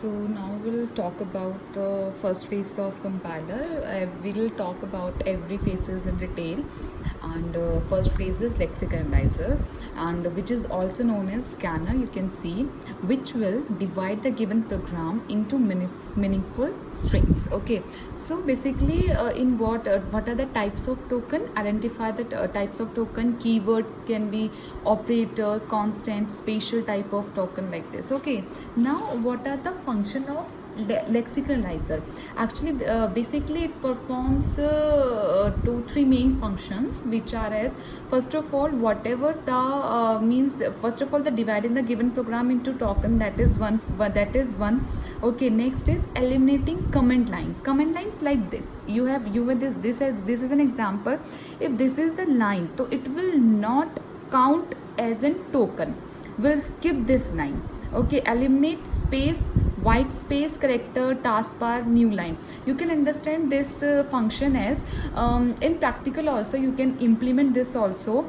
So now we'll talk about the first phase of compiler. We'll talk about every phases in detail. And first phase is lexical analyzer, and which is also known as scanner. You can see which will divide the given program into meaningful strings. Okay, so basically, in what are the types of token? Identify the types of token. Keyword can be operator, constant, spatial type of token like this. Okay, now what are the function of lexical analyzer? Actually, basically it performs 2-3 main functions, which are as, first of all, whatever the means, first of all, the dividing the given program into token, that is one. Okay, next is eliminating comment lines like this. You have this is an example. If this is the line, so it will not count as a token. We'll skip this line. Okay, eliminate space, white space, character, taskbar, new line. You can understand this function as in practical also. You can implement this also.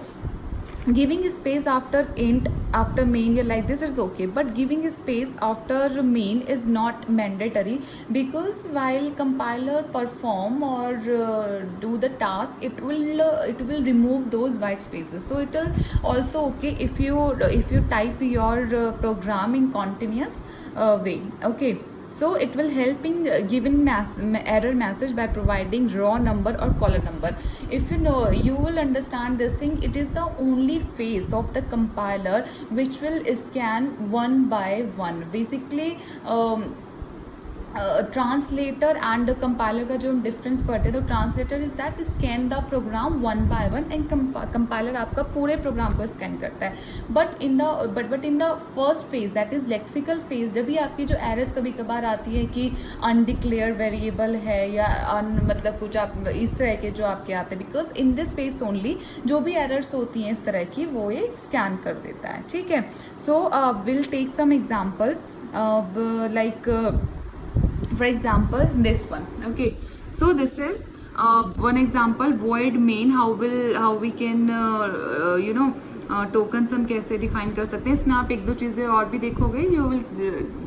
Giving a space after int, after main, like this is okay, but giving a space after main is not mandatory, because while compiler perform or do the task, it will remove those white spaces. So it will also okay if you type your program in continuous way. Okay, so it will help in giving error message by providing raw number or color number. If you know, you will understand this thing. It is the only phase of the compiler which will scan one by one. Basically translator and compiler का जो difference पड़ते हैं, तो translator is that scan the programme one by one, and compiler आपका पूरे programme को scan करता है. But in the first phase, that is lexical phase, जब भी आपकी जो एरर्स कभी कभार आती है कि अनडिक्लेयर वेरिएबल है या मतलब कुछ आप इस तरह के जो आपके आते हैं, because in this phase only जो भी एरर्स होती हैं इस तरह की, वो ये स्कैन कर देता है. ठीक है, so will take some example like for example this one. Okay, so this is one example, void main. How we can tokens हम कैसे डिफाइन कर सकते हैं. इसमें आप एक दो चीज़ें और भी देखोगे. You will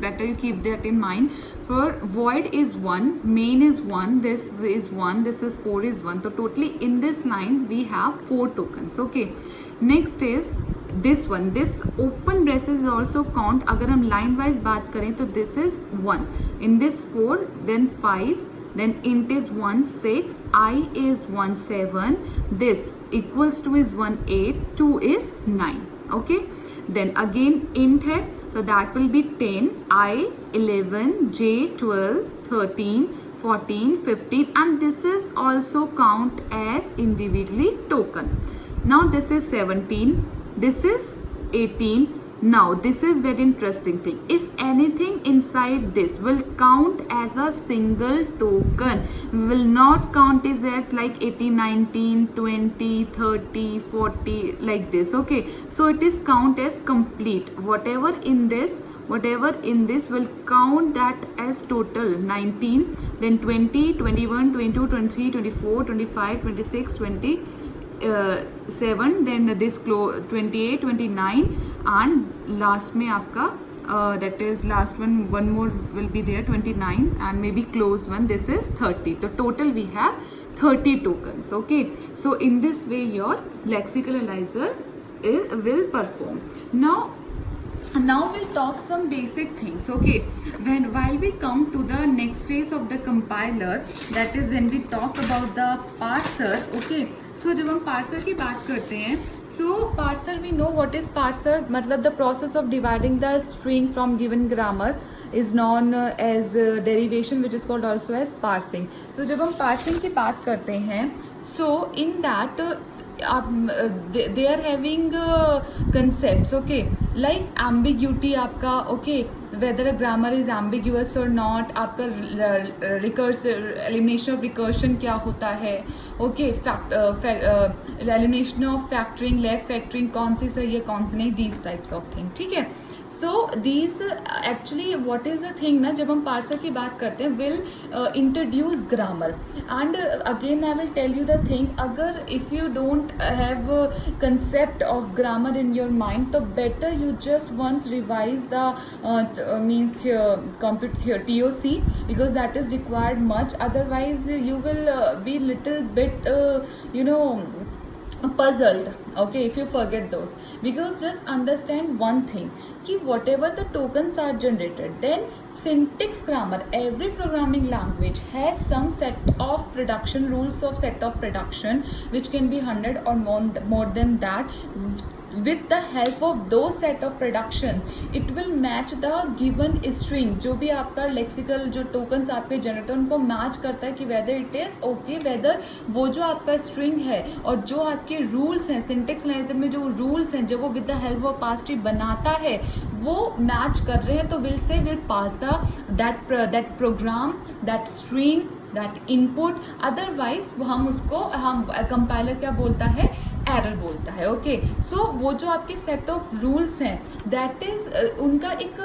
better you keep that in mind. For void is 1, main is 1, this is 1, this is 4 is 1. So totally in this line we have 4 tokens. Okay, next is this one. This open braces also count. अगर हम line wise बात करें तो this is 1, in this 4, then 5, then int is 1 6, I is 1 7, this equals to is 1 8, 2 is 9. Okay, then again int है, so that will be 10, I 11, J 12, 13, 14, 15, and this is also count as individually token. Now this is 17, this is 18. Now this is very interesting thing. If anything inside this will count as a single token, will not count as like 18, 19, 20, 30, 40 like this. Okay, so it is count as complete. Whatever in this will count that as total 19, then 20, 21, 22, 23, 24, 25, 26, 27, then this 28, 29, and last में आपका that is last one more will be there, 29, and maybe close one, this is 30. So total we have 30 tokens. Okay, so in this way your lexical analyzer will perform. Now we'll talk some basic things. Okay, while we come to the next phase of the compiler, that is when we talk about the parser. Okay, so जब हम parser की बात करते हैं, so parser we know what is parser. मतलब the process of dividing the string from given grammar is known as derivation, which is called also as parsing. तो जब हम parsing की बात करते हैं, so in that they are having concepts. Okay, like ambiguity आपका, okay, whether a grammar is ambiguous or not, आपका elimination of recursion क्या होता है. Okay, elimination of factoring, left factoring, कौन सी सही है कौन सी नहीं, these types of thing. ठीक है, so these actually what is the thing ना, जब हम पार्सर की बात करते हैं, will introduce grammar. And again I will tell you the thing, अगर if you don't have concept of grammar in your mind, तो better you just once revise the means computer TOC, because that is required much. Otherwise you will be little bit puzzled, okay, if you forget those. Because just understand one thing, कि whatever the tokens are generated, then syntax grammar, every programming language has some set of production rules of set of production, which can be 100 or more than that. With the help of those set of productions, it will match the given string. जो भी आपका lexical जो tokens आपके generate, उनको match करता है कि whether it is okay, whether वो जो आपका string है और जो आपके rules हैं syntax analyzer में, जो rules हैं जो वो with the help of parse tree बनाता है, वो मैच कर रहे हैं, तो will pass the that program, that string, that input. Otherwise हम उसको कंपाइलर क्या बोलता है, एरर बोलता है. ओके, सो वो जो आपके सेट ऑफ रूल्स हैं, दैट इज उनका एक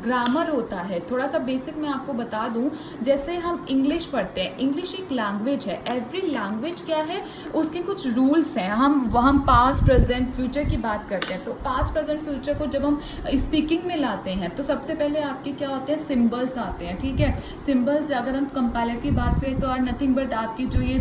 ग्रामर होता है. थोड़ा सा बेसिक मैं आपको बता दूं, जैसे हम इंग्लिश पढ़ते हैं, इंग्लिश एक लैंग्वेज है. एवरी लैंग्वेज क्या है, उसके कुछ रूल्स हैं. हम पास्ट प्रेजेंट फ्यूचर की बात करते हैं, तो पास्ट प्रेजेंट फ्यूचर को जब हम स्पीकिंग में लाते हैं, तो सबसे पहले आपके क्या होते हैं, सिम्बल्स आते हैं. ठीक है, सिम्बल्स अगर हम कंपाइलर की बात करें तो आर नथिंग बट आपकी जो ये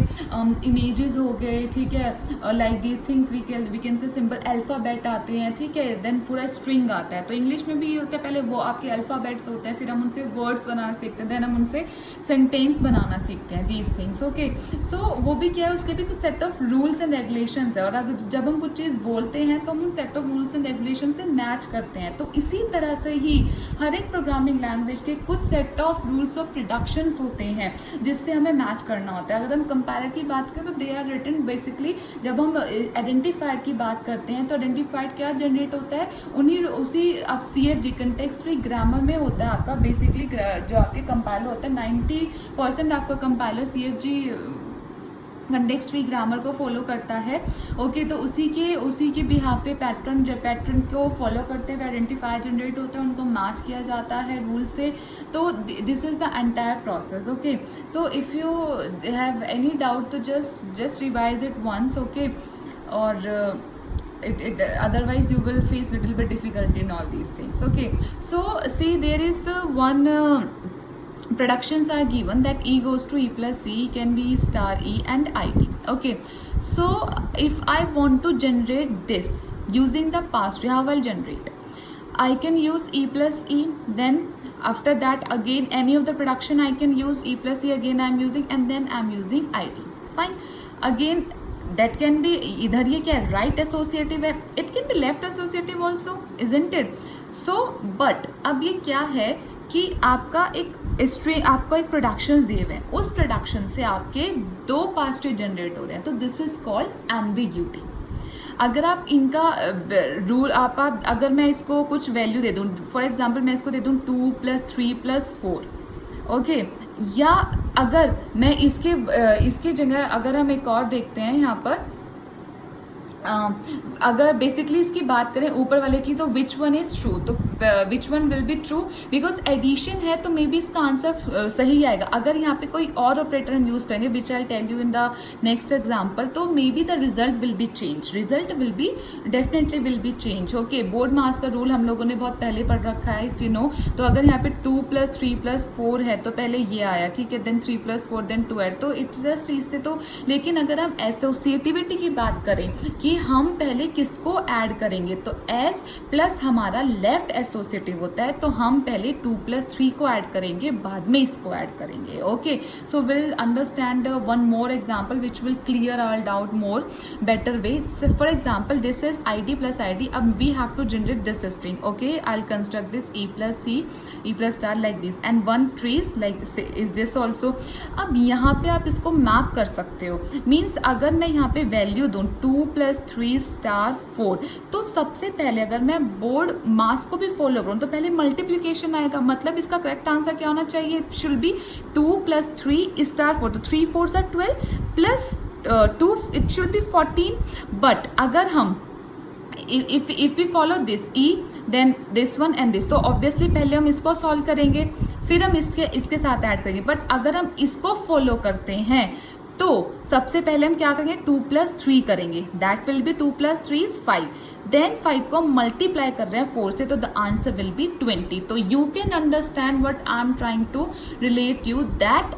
इमेजेस हो गए, ठीक है, like these things we can say simple alphabet आते हैं. ठीक है, देन पूरा स्ट्रिंग आता है. तो इंग्लिश में भी ये होता है, पहले वो आपके अल्फ़ाबेट्स होते हैं, फिर हम उनसे वर्ड्स बनाना सीखते हैं, देन हम उनसे सेंटेंस बनाना सीखते हैं, दीज थिंग्स. ओके, सो वो भी क्या है, उसके भी कुछ set of rules and regulations है. और अगर जब हम कुछ चीज़ बोलते हैं तो हम उन set of rules and regulation से मैच करते हैं. तो इसी तरह से ही हर एक प्रोग्रामिंग लैंग्वेज के कुछ set of rules of productions होते हैं जिससे हमें मैच करना होता है. अगर हम कंपाइलर की बात करें तो दे आर रिटन बेसिकली. जब हम आइडेंटिफायर की बात करते हैं तो आइडेंटिफायर क्या जनरेट होता है, उसी आप CFG कंटेक्स्ट फ्री ग्रामर में होता है आपका बेसिकली. जो आपके कंपाइलर होता है 90% आपका compiler CFG context free grammar को फॉलो करता है. ओके, तो उसी के बिहाफ पे पैटर्न को फॉलो करते हुए आइडेंटिफायर जनरेट होता है, उनको मैच किया जाता है रूल से. तो this is the entire process. Okay, so if you have any doubt तो just revise it once. Okay, or otherwise you will face little bit difficulty in all these things. Okay, so see, there is one productions are given that E goes to E plus C, can be star E and ID. Okay, so if I want to generate this using the parse tree, how I'll generate? I can use E plus E, then after that again any of the production I can use E plus E, again I'm using, and then I'm using ID. Fine, again that can be इधर ये क्या right associative है, it can be left associative also, isn't it. So but अब ये क्या है कि आपका एक स्ट्रिंग, आपको एक प्रोडक्शंस दिए हुए हैं, उस प्रोडक्शन से आपके दो पार्स ट्री जनरेट हो रहे हैं, तो दिस इज कॉल्ड एम्बिग्यूटी. अगर आप इनका रूल अगर मैं इसको कुछ वैल्यू दे दूँ, फॉर एग्जाम्पल मैं इसको दे दूँ 2 + 3 + 4. ओके, या अगर मैं इसके जगह अगर हम एक और देखते हैं यहाँ पर, अगर बेसिकली इसकी बात करें ऊपर वाले की, तो विच वन इज ट्रू, तो which one will be true, because addition है तो मे बी इसका आंसर सही आएगा. अगर यहाँ पे कोई और ऑपरेटर हम यूज़ करेंगे which I tell you in the next example, तो may be the result will be change, result will be definitely will be change. Okay, बोर्ड मास का रूल हम लोगों ने बहुत पहले पढ़ रखा है, इफ़ यू नो. तो अगर यहाँ पे 2 + 3 + 4 है तो पहले ये आया, ठीक है, देन 3 + 4 देन 2 ऐड, तो इट्स जस्ट इससे. तो लेकिन अगर हम एसोसिएटिविटी की बात करें कि हम पहले किसको ऐड करेंगे, तो S प्लस हमारा लेफ्ट एसोसिएटिव होता है, तो हम पहले 2 + 3 को ऐड करेंगे, बाद में इसको ऐड करेंगे. Okay, so will understand one more example which will clear our doubt more better way. For example this is ID + ID. अब we have to generate this string. Okay, I will construct this E + C, E + star like this, and one trees like is this also. अब यहाँ पे आप इसको map कर सकते हो. Means अगर मैं यहाँ पे वैल्यू दूँ 2 + 3 * 4, तो सबसे पहले अगर मैं बोर्ड मास को भी फॉलो करूँ तो पहले मल्टीप्लिकेशन आएगा, मतलब इसका करेक्ट आंसर क्या होना चाहिए, शुड बी 2 + 3 * 4, तो 3 × 4 = 12 plus 2 it should be 14. But अगर हम if we follow this E, then this one and this. तो ऑब्वियसली पहले हम इसको सॉल्व करेंगे, फिर हम इसके साथ ऐड करेंगे। बट अगर हम इसको फॉलो करते हैं तो सबसे पहले हम क्या करेंगे, 2 + 3 करेंगे, that will be 2 + 3 is 5। Then 5 को हम मल्टीप्लाई कर रहे हैं 4 से, तो द आंसर विल बी 20। तो you can understand what I am trying to relate you, that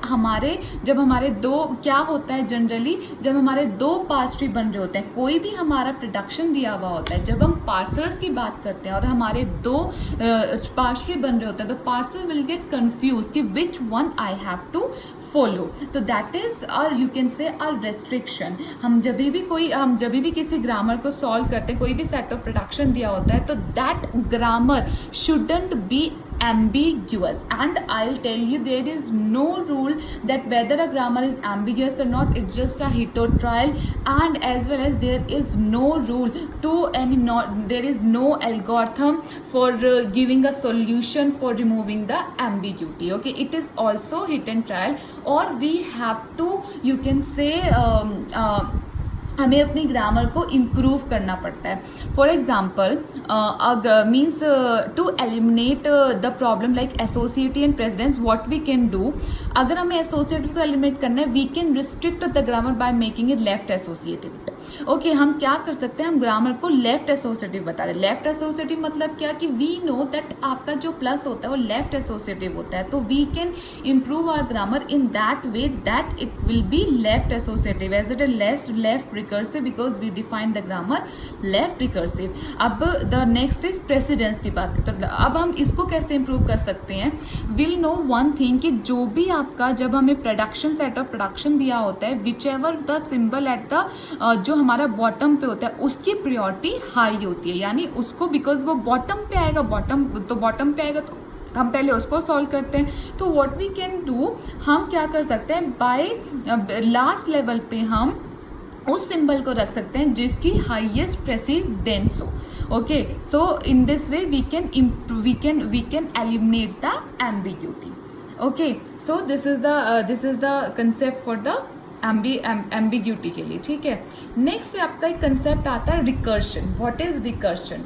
जब हमारे दो क्या होता है जनरली, जब हमारे दो पार्स ट्री बन रहे होते हैं, कोई भी हमारा प्रोडक्शन दिया हुआ होता है, जब हम पार्सर्स की बात करते हैं और हमारे दो पार्स ट्री बन रहे होते हैं, तो पार्सर विल गेट कंफ्यूज कि which one I have to follow. तो दैट इज और you can say a restriction. हम जब भी किसी ग्रामर को सॉल्व करते हैं, कोई भी सेट ऑफ प्रोडक्शन दिया होता है, तो that grammar shouldn't be ambiguous, and I'll tell you there is no rule that whether a grammar is ambiguous or not. It's just a hit or trial, and as well as there is no rule to there is no algorithm for giving a solution for removing the ambiguity. Okay, it is also hit and trial, or we have to, you can say, हमें अपनी grammar को improve करना पड़ता है। For example means to eliminate the problem like associative and precedence, what we can do, अगर हमें associative को एलिमिनेट करना है, we can restrict the grammar by making it left associative. Okay, हम क्या कर सकते हैं, हम ग्रामर को लेफ्ट एसोसिएटिव बता दें। लेफ्ट एसोसिएटिव मतलब क्या कि वी नो दैट आपका जो प्लस होता है वो लेफ्ट एसोसिएटिव होता है, तो we can improve our grammar in that way that it will be left associative as it is left recursive, because we define the grammar left recursive. अब the next is precedence की बात करते हैं। अब हम इसको कैसे इम्प्रूव कर सकते हैं, विल नो वन थिंग कि जो भी आपका, जब हमें प्रोडक्शन सेट ऑफ प्रोडक्शन दिया होता है, which ever the symbol at the जो हमारा बॉटम पे होता है उसकी प्रायोरिटी हाई होती है, यानी उसको, बिकॉज वो बॉटम पे आएगा, बॉटम पे आएगा, तो हम पहले उसको सॉल्व करते हैं। तो व्हाट वी कैन डू, हम क्या कर सकते हैं, बाय लास्ट लेवल पे हम उस सिंबल को रख सकते हैं जिसकी हाईएस्ट प्रेसिडेंस हो। Okay, so in this way we can eliminate the ambiguity. Okay, so this is the concept for the ambiguity के लिए। ठीक है, नेक्स्ट आपका एक कंसेप्ट आता है recursion. What is recursion?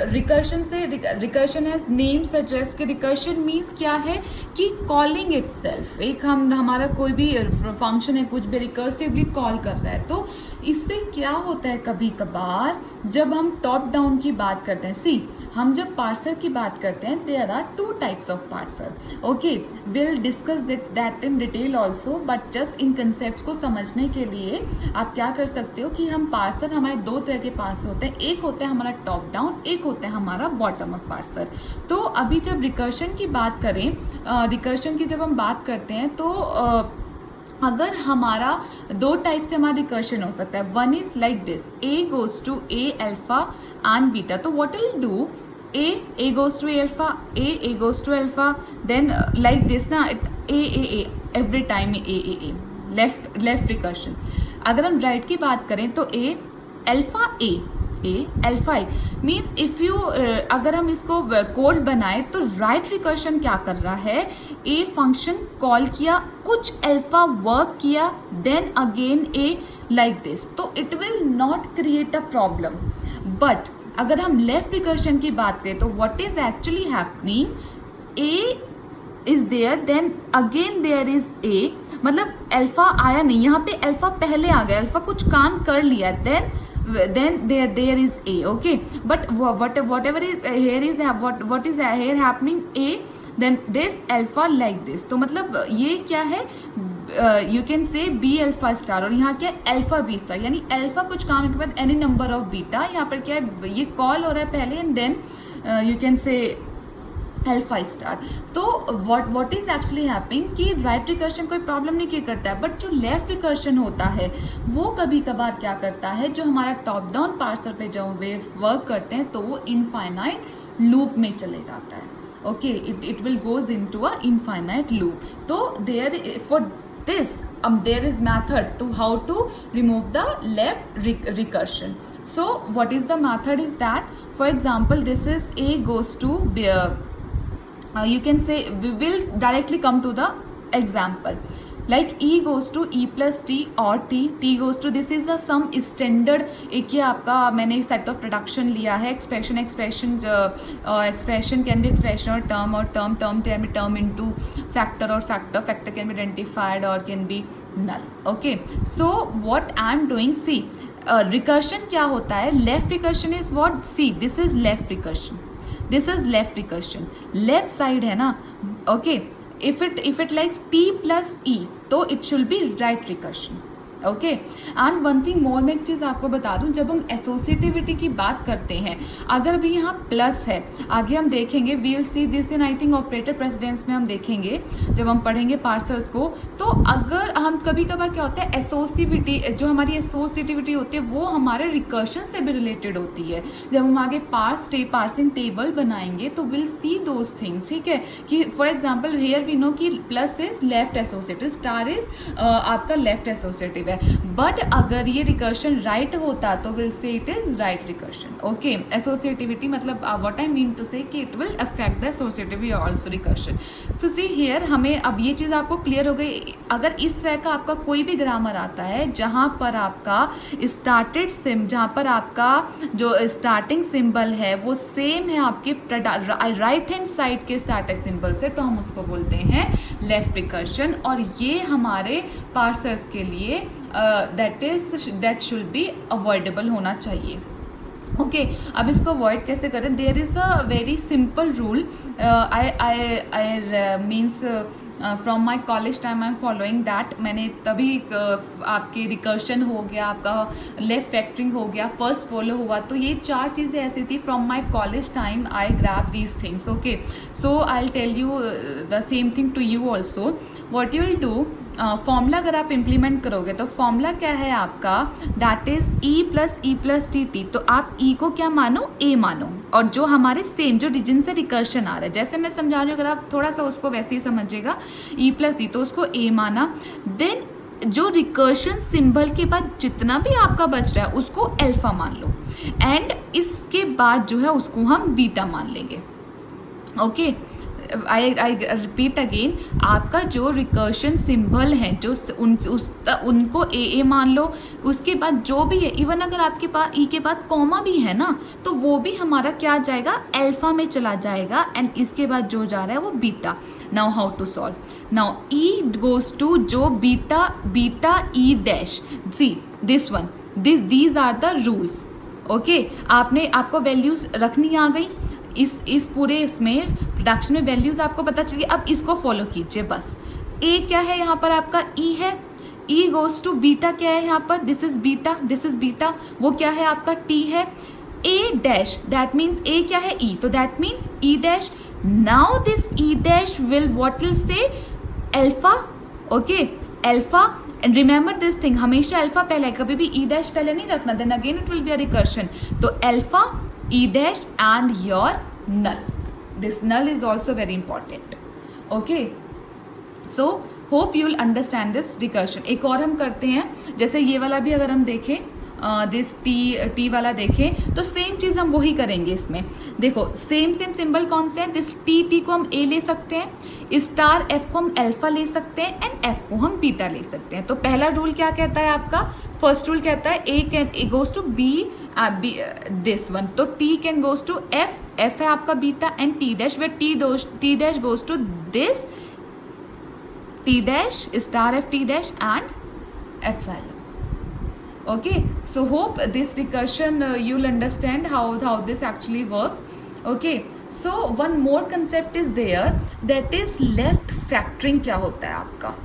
Recursion as name suggest कि रिकर्शन मीन्स क्या है कि कॉलिंग इटसेल्फ। एक हमारा कोई भी फंक्शन है, कुछ भी रिकर्सिवली कॉल कर रहा है, तो इससे क्या होता है, कभी कभार जब हम टॉप डाउन की बात करते हैं, हम जब पार्सर की बात करते हैं, there are 2 types of parser. Okay, will discuss that in detail also, but just in concept को समझने के लिए आप क्या कर सकते हो कि हम पार्सर, हमारे 2 तरह के पार्सर होते हैं, एक होता है हमारा टॉप डाउन, एक होता है हमारा बॉटम अप पार्सर। तो अभी जब रिकर्शन की बात करें, रिकर्शन की जब हम बात करते हैं, तो अगर हमारा 2 टाइप से हमारा रिकर्शन हो सकता है। One is like this, A goes to A alpha and beta। तो what will do, A goes to A alpha, A goes to alpha, then like this ना, A every time A left recursion. अगर हम right की बात करें तो A alpha A means if you, अगर हम इसको कोड बनाए तो राइट रिकर्शन क्या कर रहा है, A फंक्शन कॉल किया, कुछ अल्फा वर्क किया, then again A like this, तो it will not create a problem. But अगर हम लेफ्ट रिकर्शन की बात करें तो what is actually happening, A is there, then again there is A, मतलब अल्फा आया नहीं, यहाँ पे अल्फा पहले आ गया, अल्फा कुछ काम कर लिया, then there is A। okay, but whatever is here is what is here happening, A then this alpha like this। तो मतलब ये क्या है, यू कैन से B अल्फा स्टार, और यहाँ क्या है अल्फा B स्टार, यानी अल्फा कुछ काम के बाद एनी नंबर ऑफ बीटा, यहाँ पर क्या है, ये कॉल हो रहा है पहले, and then you can say alpha star. तो व्हाट इज एक्चुअली हैपनिंग कि राइट रिकर्शन कोई प्रॉब्लम नहीं क्रिएट करता है, बट जो लेफ्ट रिकर्शन होता है वो कभी कभार क्या करता है, जो हमारा टॉप डाउन पार्सर पे जो वे वर्क करते हैं, तो वो इनफाइनाइट लूप में चले जाता है। Okay, it will goes into a infinite loop. तो there for this there is method to how to remove the left recursion. So what is the method is that, for example this is A goes to you can say, we will directly come to the example। like e goes to e plus t और t goes to, this is the some standard, एक ये आपका मैंने set of production लिया है, expression can be expression और term can be term into factor और factor can be identified और can be null. Okay, so what I am doing, see recursion क्या होता है, left recursion is what, see this is left recursion, this is left recursion, left side है ना. Okay, if it likes t plus e तो it should be right recursion. Okay, and one thing मोर, मैं एक चीज़ आपको बता दूं, जब हम एसोसिएटिविटी की बात करते हैं, अगर भी यहाँ प्लस है, आगे हम देखेंगे, we will see this in I think operator precedence में हम देखेंगे जब हम पढ़ेंगे पार्सर्स को. तो अगर हम कभी कभार क्या होता है, एसोसिएटिविटी जो हमारी एसोसिएटिविटी होती है वो हमारे रिकर्शन से भी रिलेटेड होती है. जब हम आगे पार्सिंग टेबल बनाएंगे तो विल सी दोज थिंग्स. ठीक है, कि for example here we know कि plus is left associative, star is आपका लेफ्ट एसोसिएटिव है, बट अगर ये रिकर्शन राइट होता तो will say it is right recursion. Okay, associativity मतलब what I mean to say कि it will affect the associativity also recursion. So see here, हमें अब ये चीज़ आपको क्लियर हो गई. अगर इस तरह का आपका कोई भी ग्रामर आता है जहाँ पर आपका जहाँ पर आपका जो स्टार्टिंग सिंबल है वो सेम है आपके राइट हैंड साइड के स्टार्टिंग सिंबल से, तो हम उसको बोलते हैं लेफ्ट रिकर्शन. और ये हमारे पार्सर्स के लिए दैट शुड बी अवॉइडेबल होना चाहिए. ओके, अब इसको अवॉइड कैसे करें, there is a very simple rule, I means from my college time I am following that. मैंने तभी आपके रिकर्शन हो गया, आपका लेफ्ट फैक्टरिंग हो गया, फर्स्ट फॉलो हुआ, तो ये चार चीज़ें ऐसी थी. From my college time I grab these things. Okay, so I will tell you the same thing to you also. What you will do, formula अगर आप इम्प्लीमेंट करोगे तो फॉर्मूला क्या है आपका, that is E plus T. तो आप ई को क्या मानो, ए मानो, और जो हमारे सेम जो रीजन से रिकर्शन आ रहा है, जैसे मैं समझा रही हूँ, अगर आप थोड़ा सा उसको वैसे ही समझिएगा, ई प्लस ई, तो उसको ए माना. देन जो रिकर्शन सिंबल के बाद जितना भी आपका बच रहा है उसको अल्फा मान लो, एंड इसके बाद जो है उसको हम बीटा मान लेंगे. ओके, आई रिपीट अगेन, आपका जो रिकर्शन सिंबल है जो उनको ए मान लो, उसके बाद जो भी है, इवन अगर आपके पास ई के बाद कॉमा भी है ना, तो वो भी हमारा क्या जाएगा, अल्फा में चला जाएगा, एंड इसके बाद जो जा रहा है वो beta. Now how to solve, now E goes to जो beta E dash, see this one, these are the rules. Okay, आपको वैल्यूज रखनी आ गई, इस पूरे इसमें प्रोडक्शन में वैल्यूज आपको पता चली. अब इसको फॉलो कीजिए बस. ए क्या है यहाँ पर आपका, ई है, ई गोज टू बीटा क्या है यहाँ पर, दिस इज बीटा, वो क्या है आपका, टी है. A dash, that means A क्या है, ई, तो that means E dash. Now this E dash will what will say alpha. Okay, alpha, and remember this thing, हमेशा अल्फा पहले, कभी भी ई डैश पहले नहीं रखना, then again it will be a recursion. तो alpha, E dash and your null. This null is also very important. Okay, so hope you'll understand this recursion. एक और हम करते हैं, जैसे ये वाला भी अगर हम देखें, दिस टी वाला देखें तो सेम चीज़ हम वही करेंगे इसमें. देखो सेम सिंबल कौन से हैं, दिस टी को हम ए ले सकते हैं, स्टार एफ को हम अल्फा ले सकते हैं, एंड एफ को हम बीटा ले सकते हैं. तो पहला रूल क्या कहता है आपका, फर्स्ट रूल कहता है A goes to B this one, तो T can goes to F है आपका beta, and T dash, way T dash goes to this T dash star F T dash and epsilon. Okay, so hope this recursion you'll understand how this actually work. Okay, so one more concept is there, that is left factoring. क्या होता है आपका,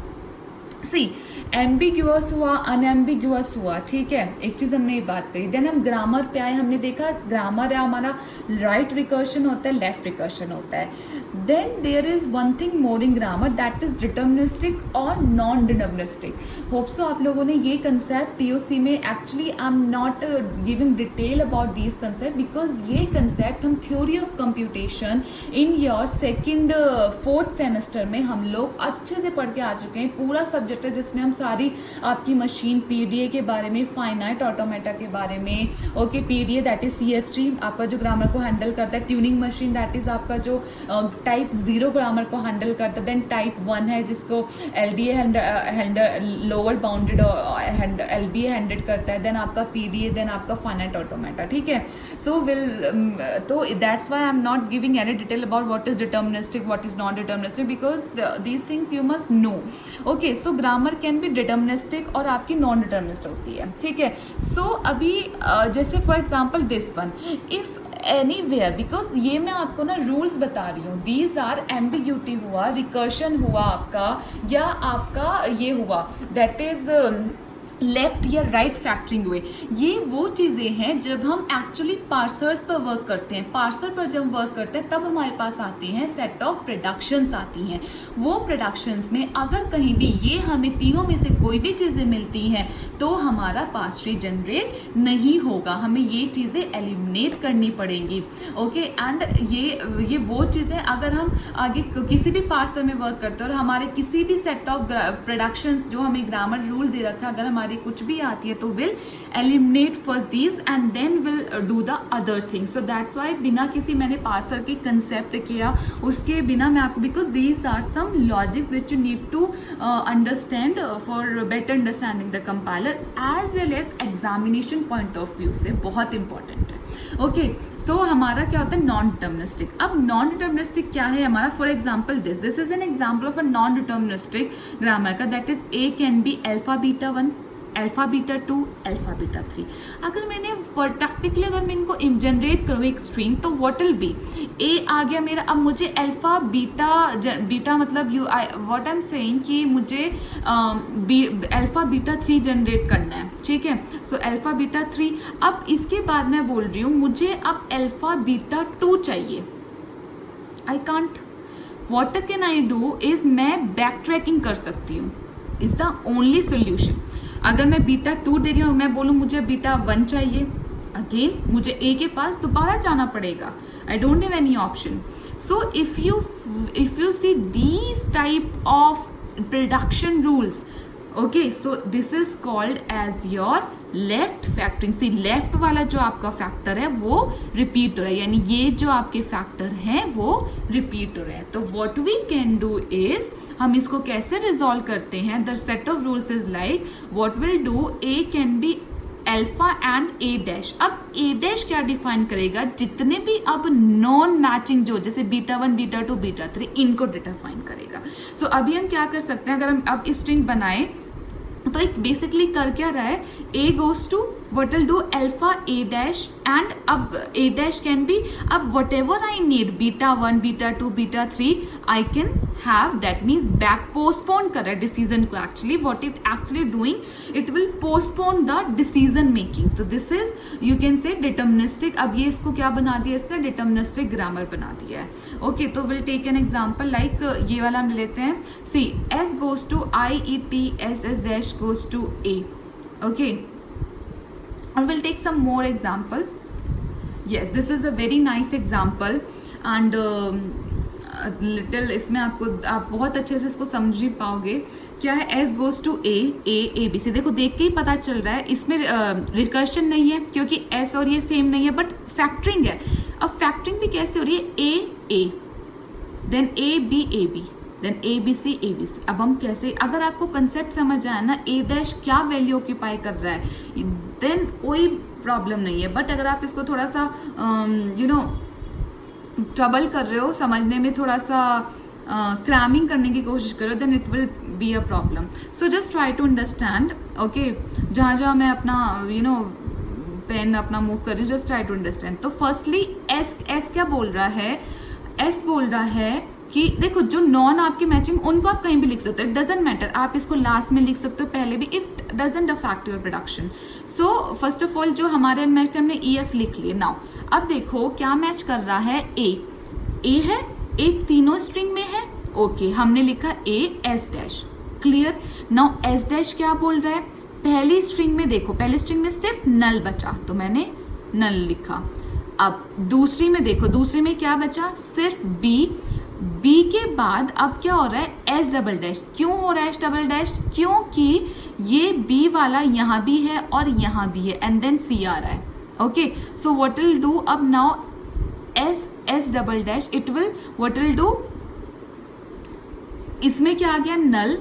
see ambiguous हुआ, अनएम्बिग्यूअस हुआ, ठीक है, एक चीज़ हमने ये बात कही. देन हम ग्रामर पे आए, हमने देखा ग्रामर है हमारा राइट रिकर्शन होता है, लेफ्ट रिकर्शन होता है. Then there is one thing more in grammar, that is deterministic और नॉन डिटर्मिनिस्टिक. होप सो आप लोगों ने ये कंसेप्ट टीओसी में, actually I am not giving detail about this concept, because ये कंसेप्ट हम theory of computation in your second fourth semester में हम लोग अच्छे से पढ़ के आ चुके हैं. पूरा सब्जेक्ट सब्जेक्ट है जिसमें हम सारी आपकी मशीन पीडीए के बारे में, फाइनाइट ऑटोमेटा के बारे में, okay, PDA that is CFG आपका जो ग्रामर को हैंडल करता है, ट्यूनिंग मशीन दैट इज आपका जो टाइप 0 ग्रामर को हैंडल करता है, देन टाइप 1 है जिसको LDA lower bounded LBA handle करता है, देन आपका पीडीए, देन आपका फाइनाइट ऑटोमेटा, ठीक है। सो तो that's why I am not giving any detail about what is deterministic, what is non deterministic, because these things you must know, okay. So grammar can be deterministic और आपकी non deterministic होती है, ठीक है। सो अभी जैसे for example this one, if anywhere, because ये मैं आपको ना रूल्स बता रही हूँ, दीज आर एम्बिग्यूटी हुआ, रिकर्शन हुआ आपका, या आपका ये हुआ दैट इज लेफ्ट या राइट फैक्टरिंग हुए, ये वो चीज़ें हैं जब हम एक्चुअली पार्सर्स पर वर्क करते हैं। पार्सर पर जब वर्क करते हैं तब हमारे पास आते हैं सेट ऑफ प्रोडक्शंस आती हैं। वो प्रोडक्शंस में अगर कहीं भी ये हमें तीनों में से कोई भी चीज़ें मिलती हैं तो हमारा पार्स ट्री जनरेट नहीं होगा, हमें ये चीज़ें एलिमिनेट करनी पड़ेंगी, ओके। एंड ये वो चीज़ें अगर हम आगे किसी भी पार्सर में वर्क करते हैं और हमारे किसी भी सेट ऑफ प्रोडक्शंस जो हमें ग्रामर रूल दे रखा है, अगर हमारे कुछ भी आती है तो will eliminate first these and then will do the other thing. So that's why बिना किसी मैंने पार्सर के कंसेप्ट किया उसके बिना मैं आपको, because these are some logics which you need to understand for better understanding the compiler as well as examination point of view से बहुत इंपॉर्टेंट है, ओके। सो हमारा क्या होता है नॉन डिटर्मिनिस्टिक। अब नॉन डिटर्मिनिस्टिक क्या है हमारा, for example this is an example of a non deterministic grammar का, that is A can be alpha beta 1, alpha beta 2, alpha beta 3। अगर मैंने प्रैक्टिकली अगर मैं इनको जनरेट करूँ एक स्ट्रिंग तो व्हाट विल बी, ए आ गया मेरा, अब मुझे अल्फा बीटा मतलब व्हाट आई एम सेइंग कि मुझे अल्फा बीटा 3 जनरेट करना है, ठीक है। सो अल्फा बीटा 3, अब इसके बाद मैं बोल रही हूँ मुझे अब अल्फा बीटा 2 चाहिए, I can't, what can I do is मैं बैक ट्रैकिंग कर सकती हूँ, इज द ओनली सोल्यूशन। अगर मैं बीटा 2 दे रही हूँ, मैं बोलूँ मुझे बीटा 1 चाहिए, अगेन मुझे ए के पास दोबारा जाना पड़ेगा, I don't have any option. So if you see these type of production rules, okay, so this is called as your left factoring. See left वाला जो आपका फैक्टर है वो रिपीट हो रहा है, यानी ये जो आपके फैक्टर हैं वो रिपीट हो रहे हैं। तो what we can do is, हम इसको कैसे रिजॉल्व करते हैं, the set of rules is like what will do, A can be alpha and A dash. अब ए डैश क्या डिफाइन करेगा, जितने भी अब नॉन मैचिंग जो जैसे बीटा 1, बीटा 2, बीटा 3 इनको डिफाइन करेगा। सो अभी हम क्या कर सकते हैं, अगर हम अब स्ट्रिंग बनाए तो एक बेसिकली कर क्या रहा है, A goes to what will do alpha a dash and अब a dash can be अब whatever I need beta 1 beta 2 beta 3 I can have, that means back postpone कर रहा है decision को, actually what it actually doing, it will postpone the decision making। तो this is you can say deterministic। अब ये इसको क्या बना दिया, इसने deterministic grammar बना दिया है, ओके। तो we'll take an example like ये वाला हम लेते हैं, see s goes to I e t s dash goes to a, okay। And we'll take some more example. Yes, this is a very nice example and little इसमें आप बहुत अच्छे से इसको समझ ही पाओगे। क्या है, s goes to a b c, देखो देख के ही पता चल रहा है इसमें रिकर्शन नहीं है क्योंकि s और ये सेम नहीं है, बट फैक्टरिंग है। अब फैक्टरिंग भी कैसे हो रही है, a then a b then A B C. अब हम कैसे, अगर आपको कंसेप्ट समझ आया ना ए डैश क्या वैल्यू ऑक्यूपाई कर रहा है देन कोई प्रॉब्लम नहीं है, बट अगर आप इसको थोड़ा सा ट्रबल कर रहे हो समझने में, थोड़ा सा क्रैमिंग करने की कोशिश करो, then it will be a problem. So just try to understand, okay. जहाँ मैं अपना पेन अपना मूव कर रही हूँ, जस्ट ट्राई टू अंडरस्टैंड। तो फर्स्टली एस क्या बोल रहा है, एस बोल रहा है कि देखो जो नॉन आपकी मैचिंग उनको आप कहीं भी लिख सकते हो, इट डजेंट मैटर, आप इसको लास्ट में लिख सकते हो, पहले भी, it doesn't affect your production. So first of all जो हमारे अनमैच्ड हमने ई एफ लिख लिए। नाउ अब देखो क्या मैच कर रहा है, ए है, ए तीनों स्ट्रिंग में है, ओके, हमने लिखा ए S dash, clear. Now S dash क्या बोल रहा है, पहली स्ट्रिंग में देखो, पहली स्ट्रिंग में सिर्फ नल बचा तो मैंने नल लिखा। अब दूसरी में देखो, दूसरी में क्या बचा, सिर्फ बी, बी के बाद अब क्या हो रहा है एस डबल डैश। क्यों हो रहा है एस डबल डैश? क्योंकि ये बी वाला यहाँ भी है और यहाँ भी है एंड देन सी आ रहा है। Okay, so what will do अब now S double dash, it will what will do, इसमें क्या आ गया नल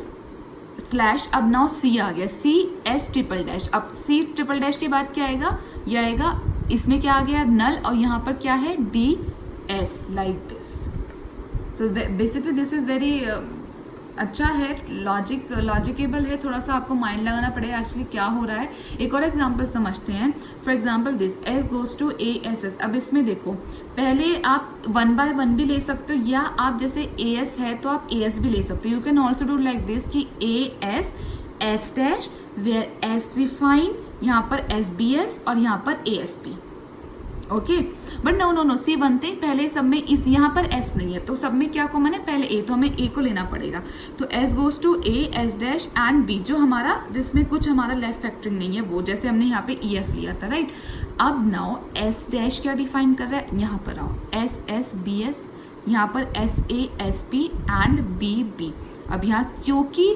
स्लैश, अब नाउ सी आ गया, सी एस ट्रिपल डैश। अब सी ट्रिपल डैश के बाद क्या आएगा, ये आएगा, इसमें क्या आ गया नल और यहाँ पर क्या है D S, like this. So basically this is very अच्छा है, लॉजिकेबल है, थोड़ा सा आपको माइंड लगाना पड़ेगा एक्चुअली क्या हो रहा है। एक और एग्जांपल समझते हैं। For example this S goes to A S S. अब इसमें देखो पहले आप 1 by 1 भी ले सकते हो, या आप जैसे ए एस है तो आप ए एस भी ले सकते हो। You can also do like this कि A S S dash where S refine, यहाँ पर एस बी एस और यहाँ पर A S P. Okay, but no see one thing, पहले सब में इस यहाँ पर एस नहीं है तो सब में क्या कॉमन है, पहले ए, तो हमें ए को लेना पड़ेगा। तो S goes to A S dash and B, जो हमारा जिसमें कुछ हमारा लेफ्ट फैक्टरिंग नहीं है वो, जैसे हमने यहाँ पे ई एफ लिया था, राइट। अब नाउ एस डैश क्या डिफाइन कर रहा है, यहाँ पर आओ एस एस बी एस, यहाँ पर S A S P and B B. अब यहाँ क्योंकि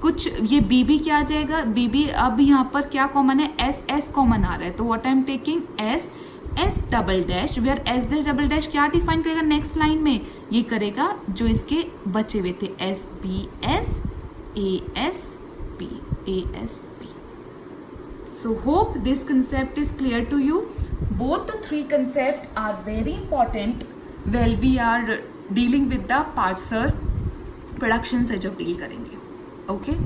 कुछ ये बी बी क्या आ जाएगा, बी बी, अब यहाँ पर क्या कॉमन है, एस एस कॉमन आ रहा है, तो what I am taking S S double dash where S dash double dash क्या डिफाइन करेगा नेक्स्ट लाइन में, ये करेगा जो इसके बचे हुए थे S B S A S P, A S P. So hope this concept is clear to you. Both the three concepts are very important while we are dealing with the parser production से जो deal करेंगे. Okay?